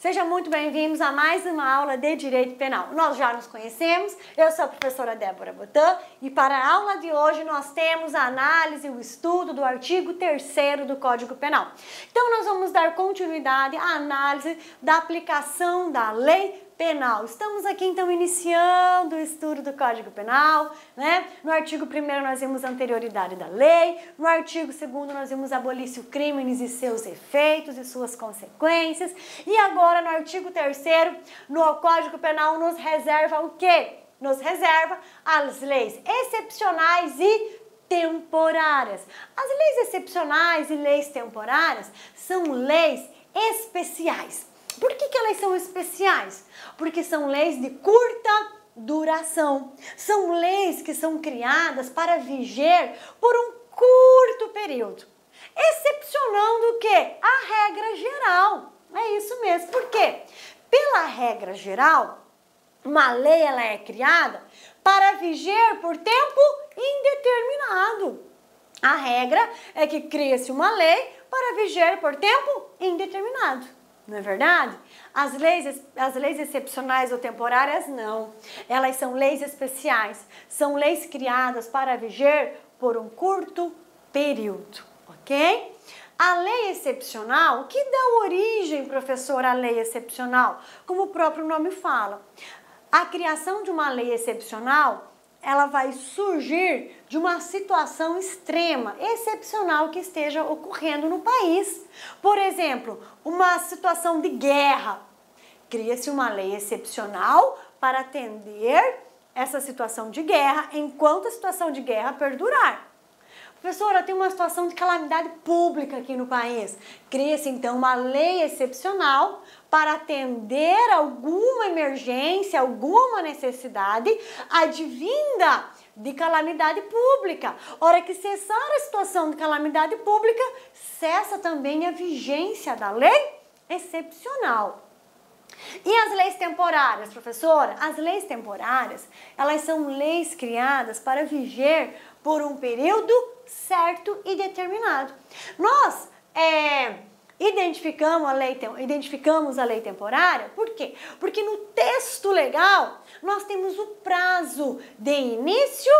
Sejam muito bem-vindos a mais uma aula de Direito Penal. Nós já nos conhecemos, eu sou a professora Débora Botan e para a aula de hoje nós temos a análise e o estudo do artigo 3º do Código Penal. Então nós vamos dar continuidade à análise da aplicação da lei penal. Estamos aqui então iniciando o estudo do Código Penal, né? No artigo 1º nós vimos a anterioridade da lei, no artigo 2º nós vimos abolição crimes e seus efeitos e suas consequências, e agora no artigo 3º, no Código Penal nos reserva o quê? Nos reserva as leis excepcionais e temporárias. As leis excepcionais e leis temporárias são leis especiais. Por que elas são especiais? Porque são leis de curta duração. São leis que são criadas para viger por um curto período. Excepcionando o quê? A regra geral. É isso mesmo. Por quê? Pela regra geral, uma lei ela é criada para viger por tempo indeterminado. A regra é que cria-se uma lei para viger por tempo indeterminado. Não é verdade? As leis excepcionais ou temporárias, não. Elas são leis especiais. São leis criadas para viger por um curto período, ok? A lei excepcional, o que dá origem, professora, à lei excepcional? Como o próprio nome fala. A criação de uma lei excepcional, ela vai surgir de uma situação extrema, excepcional que esteja ocorrendo no país. Por exemplo, uma situação de guerra. Cria-se uma lei excepcional para atender essa situação de guerra enquanto a situação de guerra perdurar. Professora, tem uma situação de calamidade pública aqui no país. Cria-se então uma lei excepcional para atender alguma emergência, alguma necessidade advinda de calamidade pública. Hora que cessar a situação de calamidade pública, cessa também a vigência da lei excepcional. E as leis temporárias, professora? As leis temporárias, elas são leis criadas para viger por um período certo e determinado. Nós identificamos a lei temporária, por quê? Porque no texto legal nós temos o prazo de início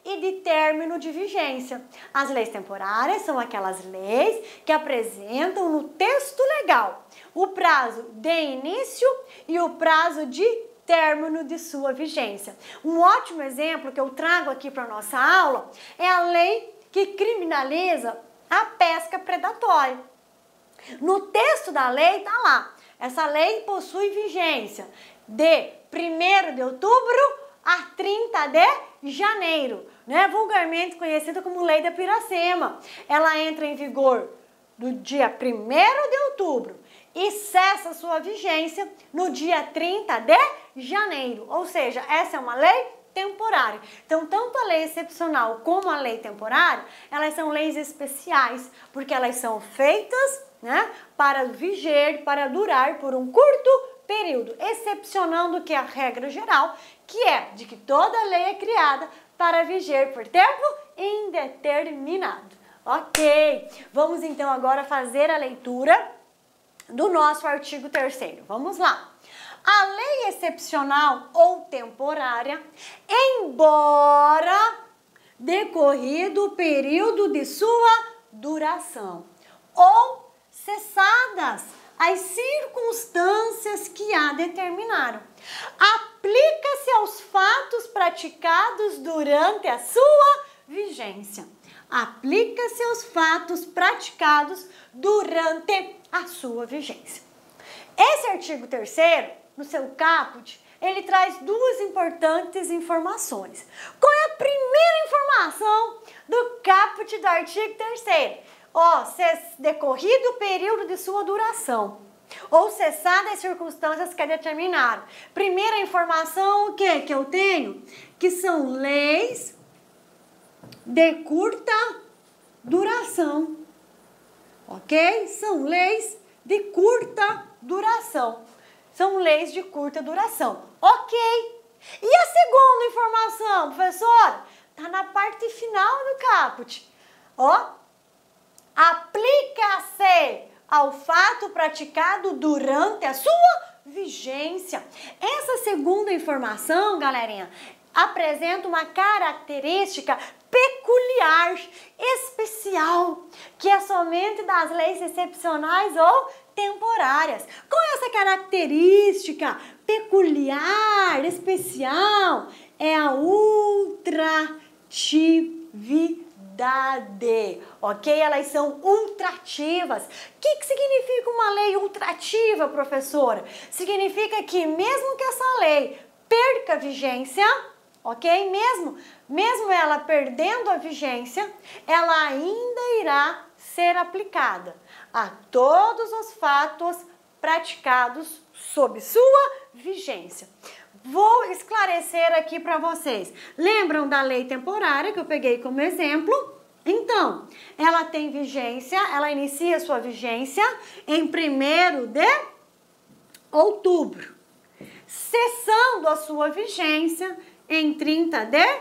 e de término de vigência. As leis temporárias são aquelas leis que apresentam no texto legal o prazo de início e o prazo de término de sua vigência. Um ótimo exemplo que eu trago aqui para a nossa aula é a lei que criminaliza a pesca predatória. No texto da lei está lá, essa lei possui vigência de 1º de outubro a 30 de janeiro, né? Vulgarmente conhecida como Lei da Piracema. Ela entra em vigor no dia 1º de outubro e cessa sua vigência no dia 30 de janeiro. Ou seja, essa é uma lei temporária. Então, tanto a lei excepcional como a lei temporária, elas são leis especiais, porque elas são feitas, né, para viger, para durar por um curto período, excepcionando que a regra geral, que é de que toda lei é criada para viger por tempo indeterminado. Ok, vamos então agora fazer a leitura do nosso artigo 3º. Vamos lá. A lei excepcional ou temporária, embora decorrido o período de sua duração ou cessadas as circunstâncias que a determinaram, aplica-se aos fatos praticados durante a sua vigência. Aplica-se aos fatos praticados durante a sua vigência. Esse artigo 3º, no seu caput, ele traz duas importantes informações. Qual é a primeira informação do caput do artigo 3º? Decorrido o período de sua duração, ou cessadas as circunstâncias que a determinaram. Primeira informação, o que eu tenho? Que são leis de curta duração, ok? São leis de curta duração. São leis de curta duração, ok? E a segunda informação, professora? Está na parte final do caput. Aplica-se ao fato praticado durante a sua vigência. Essa segunda informação, galerinha, apresenta uma característica peculiar, especial, que é somente das leis excepcionais ou temporárias. Qual é essa característica peculiar, especial? É a ultratividade, ok? Elas são ultrativas. O que significa uma lei ultrativa, professora? Significa que mesmo que essa lei perca vigência, ok? Mesmo ela perdendo a vigência, ela ainda irá ser aplicada a todos os fatos praticados sob sua vigência. Vou esclarecer aqui para vocês. Lembram da lei temporária que eu peguei como exemplo? Então, ela tem vigência, ela inicia sua vigência em 1º de outubro, cessando a sua vigência em 30 de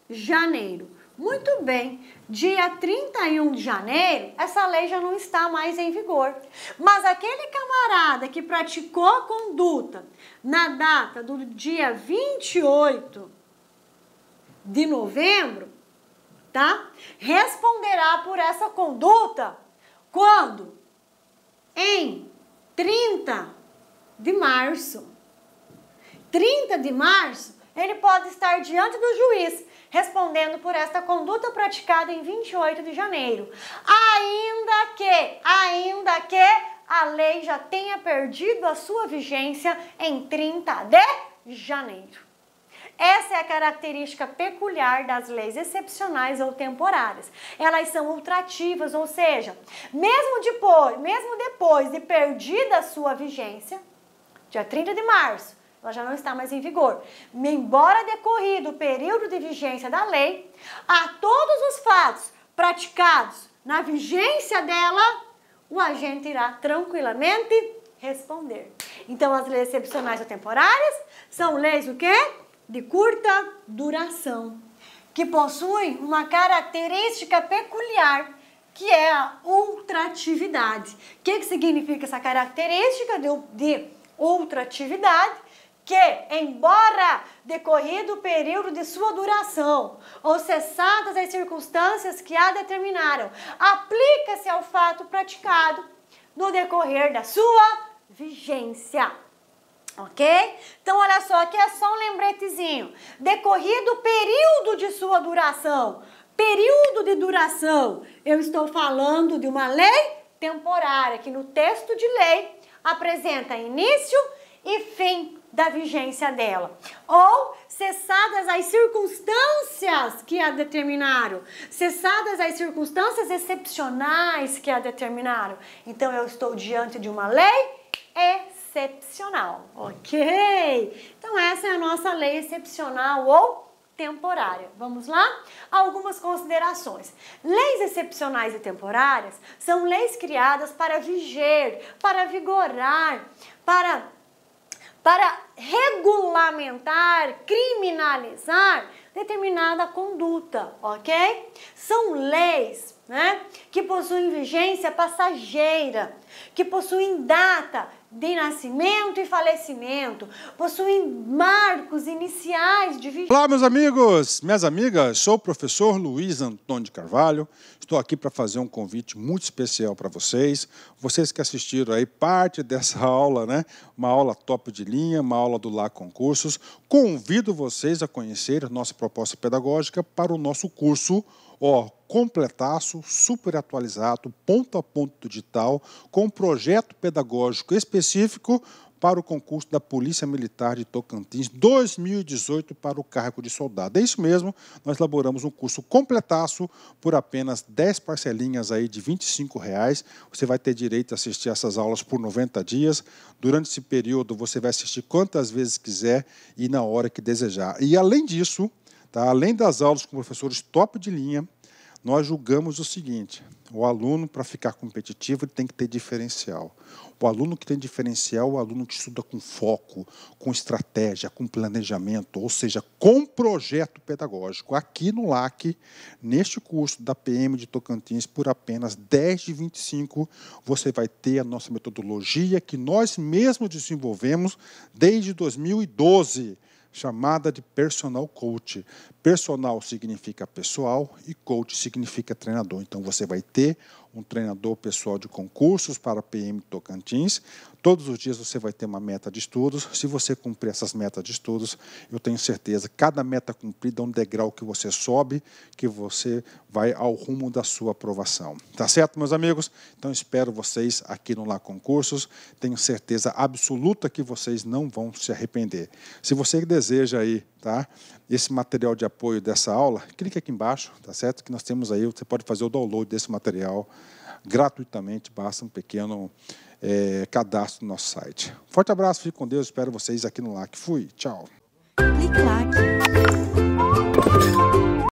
janeiro. Muito bem, dia 31 de janeiro, essa lei já não está mais em vigor. Mas aquele camarada que praticou a conduta na data do dia 28 de novembro, tá? Responderá por essa conduta quando? Em 30 de março. 30 de março, ele pode estar diante do juiz, respondendo por esta conduta praticada em 28 de janeiro. Ainda que a lei já tenha perdido a sua vigência em 30 de janeiro. Essa é a característica peculiar das leis excepcionais ou temporárias. Elas são ultrativas, ou seja, mesmo depois de perdida a sua vigência, dia 30 de março, ela já não está mais em vigor. Embora decorrido o período de vigência da lei, a todos os fatos praticados na vigência dela, o agente irá tranquilamente responder. Então, as leis excepcionais ou temporárias são leis o quê? De curta duração, que possuem uma característica peculiar, que é a ultratividade. O que significa essa característica de ultratividade? Que, embora decorrido o período de sua duração ou cessadas as circunstâncias que a determinaram, aplica-se ao fato praticado no decorrer da sua vigência. Ok? Então, olha só, aqui é só um lembretezinho. Decorrido o período de sua duração. Período de duração. Eu estou falando de uma lei temporária, que no texto de lei apresenta início e fim da vigência dela. Ou cessadas as circunstâncias que a determinaram. Cessadas as circunstâncias excepcionais que a determinaram. Então, eu estou diante de uma lei excepcional, ok? Então, essa é a nossa lei excepcional ou temporária. Vamos lá? Algumas considerações. Leis excepcionais e temporárias são leis criadas para viger, para vigorar, para regulamentar, criminalizar determinada conduta, ok? São leis, né, que possuem vigência passageira, que possuem data de nascimento e falecimento, possuem marcos iniciais de vigência. Olá, meus amigos, minhas amigas, sou o professor Luiz Antônio de Carvalho, estou aqui para fazer um convite muito especial para vocês que assistiram aí parte dessa aula, né? Uma aula top de linha, uma aula do Lá Concursos. Convido vocês a conhecer a nossa proposta pedagógica para o nosso curso, completaço, super atualizado, ponto a ponto digital, com um projeto pedagógico específico para o concurso da Polícia Militar de Tocantins 2018 para o cargo de soldado. É isso mesmo, nós elaboramos um curso completaço por apenas 10 parcelinhas aí de R$ 25,00. Você vai ter direito a assistir essas aulas por 90 dias. Durante esse período, você vai assistir quantas vezes quiser e na hora que desejar. E além disso, tá, além das aulas com professores top de linha, nós julgamos o seguinte: o aluno, para ficar competitivo, ele tem que ter diferencial. O aluno que tem diferencial é o aluno que estuda com foco, com estratégia, com planejamento, ou seja, com projeto pedagógico. Aqui no LAC, neste curso da PM de Tocantins, por apenas 10 de 25, você vai ter a nossa metodologia que nós mesmos desenvolvemos desde 2012, chamada de Personal Coach. Personal significa pessoal e coach significa treinador. Então, você vai ter um treinador pessoal de concursos para a PM Tocantins. Todos os dias você vai ter uma meta de estudos. Se você cumprir essas metas de estudos, eu tenho certeza, cada meta cumprida é um degrau que você sobe, que você vai ao rumo da sua aprovação. Tá certo, meus amigos? Então, espero vocês aqui no LAC Concursos. Tenho certeza absoluta que vocês não vão se arrepender. Se você deseja aí, tá, esse material de apoio dessa aula, clique aqui embaixo, tá certo? Que nós temos aí, você pode fazer o download desse material gratuitamente, basta um pequeno cadastro no nosso site. Forte abraço, fique com Deus, espero vocês aqui no LAC. Fui, tchau. Clique LAC.